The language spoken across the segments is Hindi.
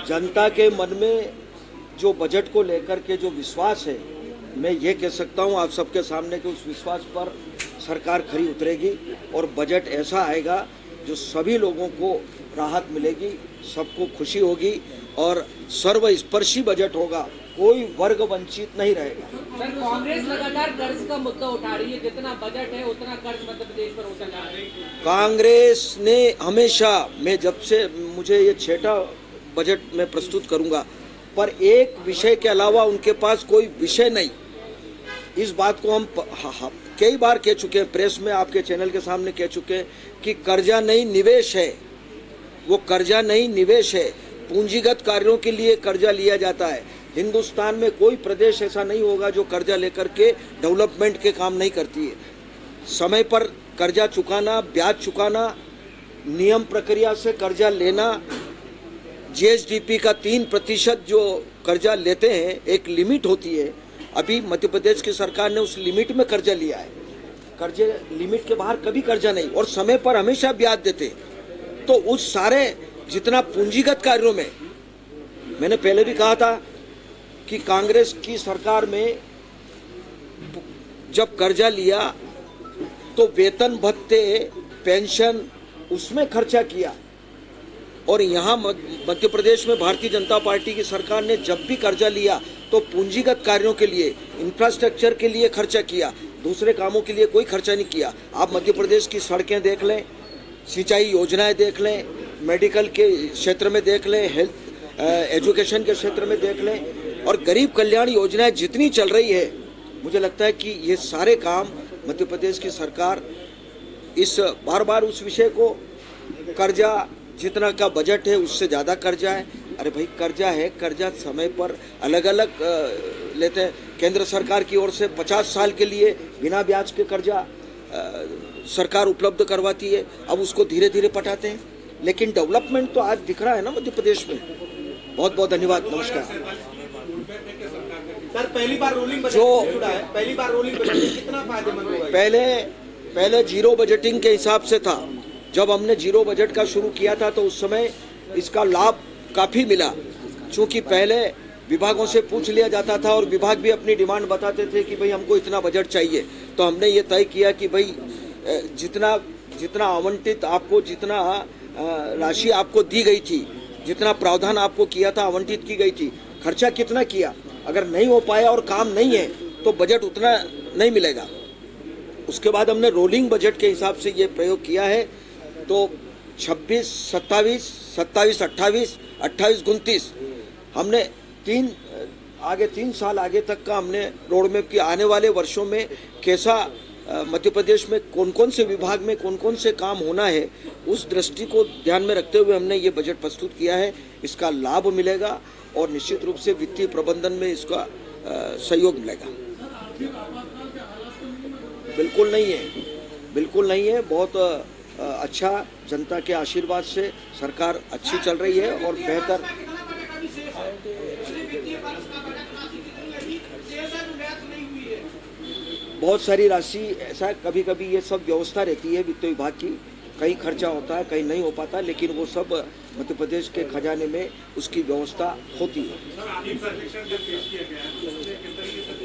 जनता के मन में जो बजट को लेकर के जो विश्वास है, मैं ये कह सकता हूँ आप सबके सामने कि उस विश्वास पर सरकार खरी उतरेगी और बजट ऐसा आएगा जो सभी लोगों को राहत मिलेगी, सबको खुशी होगी और सर्वस्पर्शी बजट होगा, कोई वर्ग वंचित नहीं रहेगा। सर, कांग्रेस लगातार कर्ज का मुद्दा उठा रही है, जितना बजट है उतना कर्ज मध्य प्रदेश पर उठा जा रहा है। कांग्रेस ने हमेशा, मैं जब से मुझे ये छठा बजट में प्रस्तुत करूंगा, पर एक विषय के अलावा उनके पास कोई विषय नहीं। इस बात को हम कई बार कह चुके हैं, प्रेस में आपके चैनल के सामने कह चुके हैं कि कर्जा नहीं निवेश है, वो कर्जा नहीं निवेश है। पूंजीगत कार्यों के लिए कर्जा लिया जाता है। हिंदुस्तान में कोई प्रदेश ऐसा नहीं होगा जो कर्जा लेकर के डेवलपमेंट के काम नहीं करती है। समय पर कर्जा चुकाना, ब्याज चुकाना, नियम प्रक्रिया से कर्जा लेना, जीएसडीपी का 3% जो कर्जा लेते हैं, एक लिमिट होती है। अभी मध्य प्रदेश की सरकार ने उस लिमिट में कर्जा लिया है। कर्जे लिमिट के बाहर कभी कर्जा नहीं, और समय पर हमेशा ब्याज देते। तो उस सारे जितना पूंजीगत कार्यों में, मैंने पहले भी कहा था कि कांग्रेस की सरकार में जब कर्जा लिया तो वेतन भत्ते, पेंशन, उसमें खर्चा किया। और यहाँ मध्य प्रदेश में भारतीय जनता पार्टी की सरकार ने जब भी कर्जा लिया तो पूंजीगत कार्यों के लिए, इंफ्रास्ट्रक्चर के लिए खर्चा किया, दूसरे कामों के लिए कोई खर्चा नहीं किया। आप मध्य प्रदेश की सड़कें देख लें, सिंचाई योजनाएं देख लें, मेडिकल के क्षेत्र में देख लें, हेल्थ एजुकेशन के क्षेत्र में देख लें, और गरीब कल्याण योजनाएं जितनी चल रही है, मुझे लगता है कि ये सारे काम मध्य प्रदेश की सरकार इस बार उस विषय को, कर्जा जितना का बजट है उससे ज़्यादा कर्जा है। अरे भाई, कर्जा है, कर्जा समय पर अलग अलग लेते हैं। केंद्र सरकार की ओर से 50 साल के लिए बिना ब्याज के कर्जा सरकार उपलब्ध करवाती है, अब उसको धीरे धीरे पटाते हैं। लेकिन डेवलपमेंट तो आज दिख रहा है ना मध्य प्रदेश में। बहुत बहुत धन्यवाद, नमस्कार। सर, पहली बार रोलिंग बजट जुड़ा है, पहली बार रोलिंग बजट कितना फायदेमंद होगा? पहले जीरो बजटिंग के हिसाब से था। जब हमने जीरो बजट का शुरू किया था तो उस समय इसका लाभ काफ़ी मिला, क्योंकि पहले विभागों से पूछ लिया जाता था और विभाग भी अपनी डिमांड बताते थे कि भाई हमको इतना बजट चाहिए। तो हमने ये तय किया कि भाई जितना आवंटित आपको, जितना राशि आपको दी गई थी, जितना प्रावधान आपको किया था, आवंटित की गई थी, खर्चा कितना किया, अगर नहीं हो पाया और काम नहीं है तो बजट उतना नहीं मिलेगा। उसके बाद हमने रोलिंग बजट के हिसाब से ये प्रयोग किया है। तो 26, 27, 27, 28, 28, 29 हमने 3 साल आगे तक का हमने रोड मैप किया। आने वाले वर्षों में कैसा मध्य प्रदेश में कौन कौन से विभाग में कौन कौन से काम होना है, उस दृष्टि को ध्यान में रखते हुए हमने ये बजट प्रस्तुत किया है। इसका लाभ मिलेगा और निश्चित रूप से वित्तीय प्रबंधन में इसका सहयोग मिलेगा। बिल्कुल नहीं है, बिल्कुल नहीं है। बहुत अच्छा, जनता के आशीर्वाद से सरकार अच्छी चल रही है और बेहतर। बहुत सारी राशि, ऐसा कभी कभी ये सब व्यवस्था रहती है वित्त विभाग की, कहीं खर्चा होता है, कहीं नहीं हो पाता, लेकिन वो सब मध्य प्रदेश के खजाने में उसकी व्यवस्था होती है।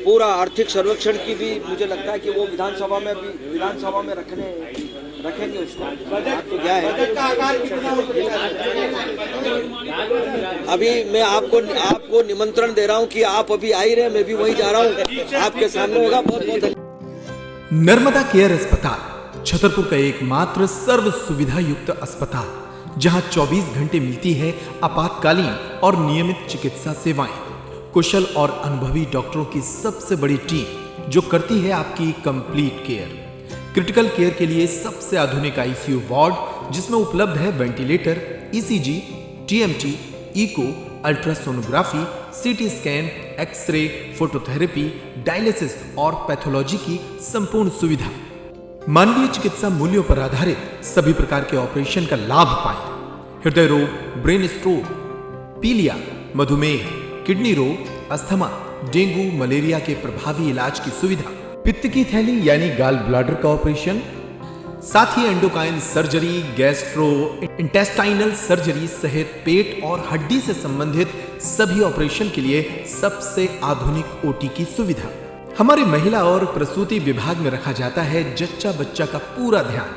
पूरा आर्थिक सर्वेक्षण की भी मुझे लगता है कि वो विधानसभा में रखेंगे उसको। तो क्या है, अभी मैं आपको निमंत्रण दे रहा हूं कि आप अभी आ ही रहे, मैं भी वहीं जा रहा हूं, आपके सामने होगा। बहुत बहुत धन्यवाद। नर्मदा केयर अस्पताल छतरपुर का एकमात्र सर्व सुविधा युक्त अस्पताल, जहां 24 घंटे मिलती है आपातकालीन और नियमित चिकित्सा सेवाएं। कुशल और अनुभवी डॉक्टरों की सबसे बड़ी टीम जो करती है आपकी कंप्लीट केयर। क्रिटिकल केयर के लिए सबसे आधुनिक आईसीयू वार्ड, जिसमें उपलब्ध है ventilator, ECG, TMT, echo, ultrasonography, CT scan, X ray, phototherapy, dialysis और पैथोलॉजी की संपूर्ण सुविधा। मानवीय चिकित्सा मूल्यों पर आधारित सभी प्रकार के ऑपरेशन का लाभ पाएं। हृदय रोग, ब्रेन स्ट्रोक, पीलिया, मधुमेह, किडनी रोग, अस्थमा, डेंगू, मलेरिया के प्रभावी इलाज की सुविधा, पित्त की थैली यानी गाल ब्लैडर का ऑपरेशन, साथ ही endocrine surgery, gastro intestinal surgery सहित पेट और हड्डी से संबंधित सभी ऑपरेशन के लिए सबसे आधुनिक ओटी की सुविधा। हमारे महिला और प्रसूति विभाग में रखा जाता है जच्चा बच्चा का पूरा ध्यान।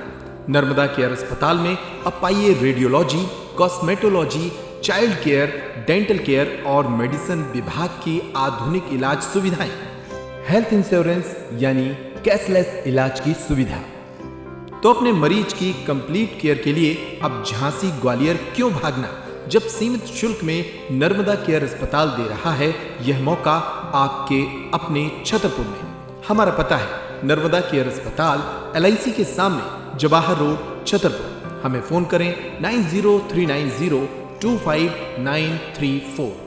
नर्मदा केयर अस्पताल में अब पाइए radiology, cosmetology, child care, dental care और मेडिसिन विभाग की आधुनिक इलाज सुविधाएं, हेल्थ इंश्योरेंस यानी कैशलेस इलाज की सुविधा। तो अपने मरीज की कंप्लीट केयर के लिए अब झांसी ग्वालियर क्यों भागना, जब सीमित शुल्क में नर्मदा केयर अस्पताल दे रहा है यह मौका आपके अपने छतरपुर में। हमारा पता है नर्मदा केयर अस्पताल LIC के सामने, जवाहर रोड, छतरपुर। हमें फोन करें 9039025934।